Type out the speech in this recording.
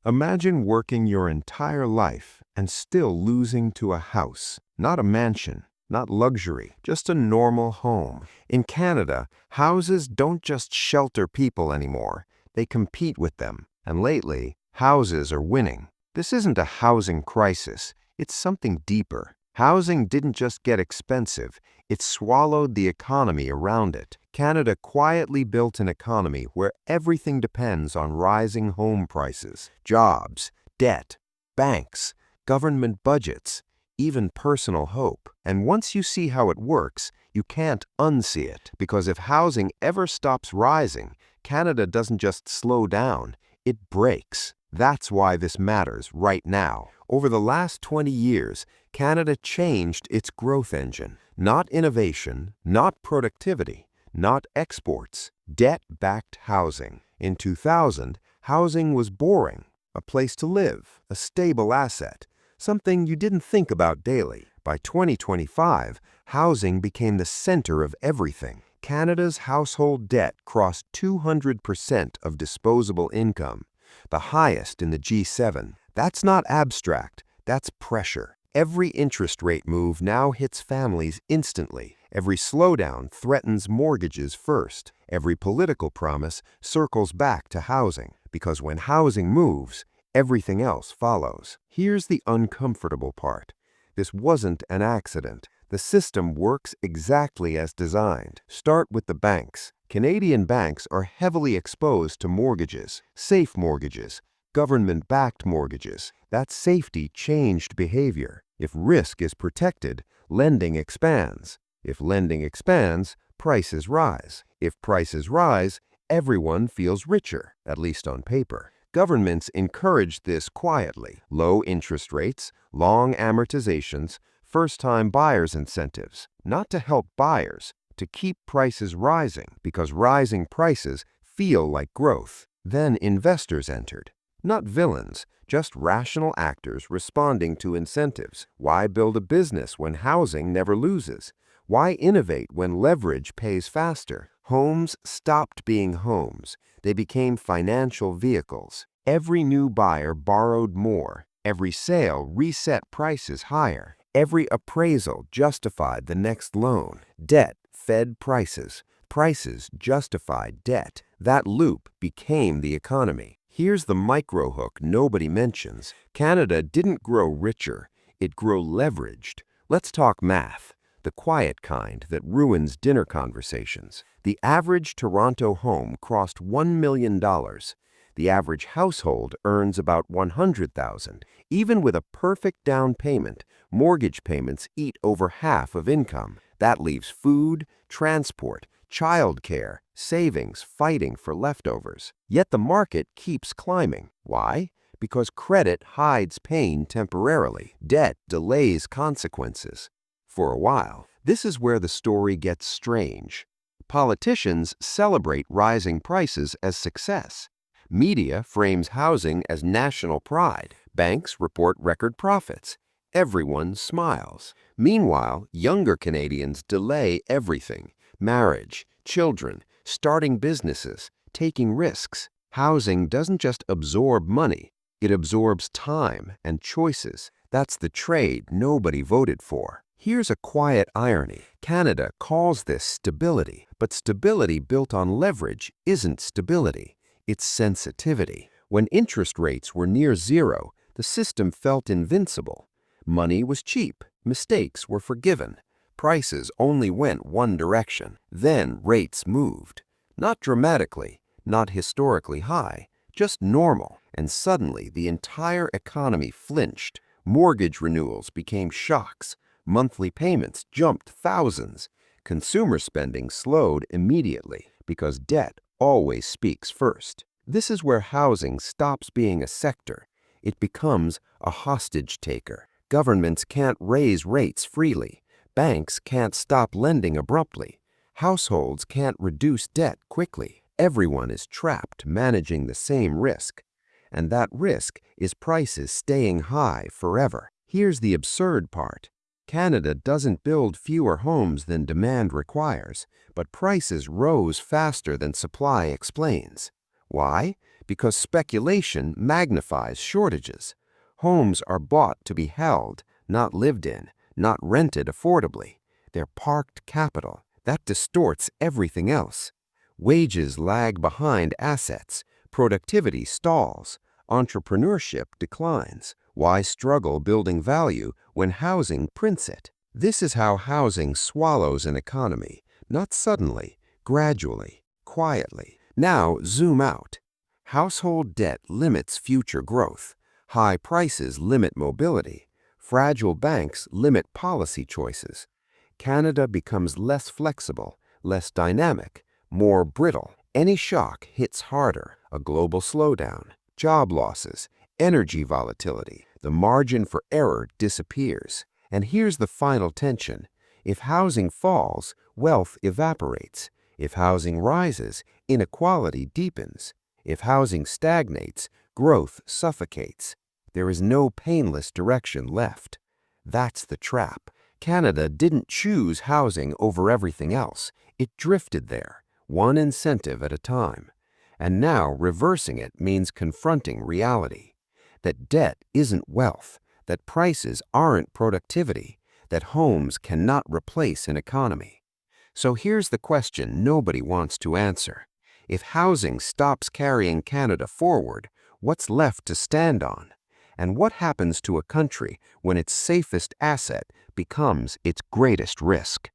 Imagine working your entire life and still losing to a house, not a mansion, not luxury, just a normal home. In Canada, houses don't just shelter people anymore, they compete with them. And lately, houses are winning. This isn't a housing crisis, it's something deeper. Housing didn't just get expensive, it swallowed the economy around it. Canada quietly built an economy where everything depends on rising home prices, jobs, debt, banks, government budgets, even personal hope. And once you see how it works, you can't unsee it. Because if housing ever stops rising, Canada doesn't just slow down, it breaks. That's why this matters right now. Over the last 20 years, Canada changed its growth engine. Not innovation, not productivity, not exports, debt-backed housing. In 2000, housing was boring, a place to live, a stable asset, something you didn't think about daily. By 2025, housing became the center of everything. Canada's household debt crossed 200% of disposable income, the highest in the G7. That's not abstract, that's pressure. Every interest rate move now hits families instantly. Every slowdown threatens mortgages first. Every political promise circles back to housing, because when housing moves, everything else follows. Here's the uncomfortable part. This wasn't an accident. The system works exactly as designed. Start with the banks. Canadian banks are heavily exposed to mortgages, safe mortgages, government-backed mortgages. That safety changed behavior. If risk is protected, lending expands. If lending expands, prices rise. If prices rise, everyone feels richer, at least on paper. Governments encouraged this quietly. Low interest rates, long amortizations, first-time buyers' incentives. Not to help buyers, to keep prices rising, because rising prices feel like growth. Then investors entered. Not villains, just rational actors responding to incentives. Why build a business when housing never loses? Why innovate when leverage pays faster? Homes stopped being homes. They became financial vehicles. Every new buyer borrowed more. Every sale reset prices higher. Every appraisal justified the next loan. Debt fed prices. Prices justified debt. That loop became the economy. Here's the micro hook nobody mentions. Canada didn't grow richer, it grew leveraged. Let's talk math, the quiet kind that ruins dinner conversations. The average Toronto home crossed $1 million. The average household earns about $100,000. Even with a perfect down payment, mortgage payments eat over half of income. That leaves food, transport, childcare, savings fighting for leftovers. Yet the market keeps climbing. Why? Because credit hides pain temporarily. Debt delays consequences. For a while, this is where the story gets strange. Politicians celebrate rising prices as success. Media frames housing as national pride. Banks report record profits. Everyone smiles. Meanwhile, younger Canadians delay everything: marriage, children, starting businesses, taking risks. Housing doesn't just absorb money, it absorbs time and choices. That's the trade nobody voted for. Here's a quiet irony. Canada calls this stability, but stability built on leverage isn't stability. It's sensitivity. When interest rates were near zero, the system felt invincible. Money was cheap, mistakes were forgiven. Prices only went one direction. Then rates moved. Not dramatically, not historically high, just normal. And suddenly the entire economy flinched. Mortgage renewals became shocks. Monthly payments jumped thousands. Consumer spending slowed immediately because debt always speaks first. This is where housing stops being a sector. It becomes a hostage taker. Governments can't raise rates freely. Banks can't stop lending abruptly. Households can't reduce debt quickly. Everyone is trapped managing the same risk. And that risk is prices staying high forever. Here's the absurd part. Canada doesn't build fewer homes than demand requires, but prices rose faster than supply explains. Why? because speculation magnifies shortages. Homes are bought to be held, not lived in, not rented affordably. They're parked capital. That distorts everything else. Wages lag behind assets. Productivity stalls. Entrepreneurship declines. Why struggle building value when housing prints it? This is how housing swallows an economy, not suddenly, gradually, quietly. Now zoom out. Household debt limits future growth. High prices limit mobility. Fragile banks limit policy choices. Canada becomes less flexible, less dynamic, more brittle. Any shock hits harder. A global slowdown, job losses, energy volatility. The margin for error disappears. And here's the final tension. If housing falls, wealth evaporates. If housing rises, inequality deepens. If housing stagnates, growth suffocates. There is no painless direction left. That's the trap. Canada didn't choose housing over everything else. It drifted there, one incentive at a time. And now reversing it means confronting reality. That debt isn't wealth, that prices aren't productivity, that homes cannot replace an economy. So here's the question nobody wants to answer. If housing stops carrying Canada forward, what's left to stand on? And what happens to a country when its safest asset becomes its greatest risk?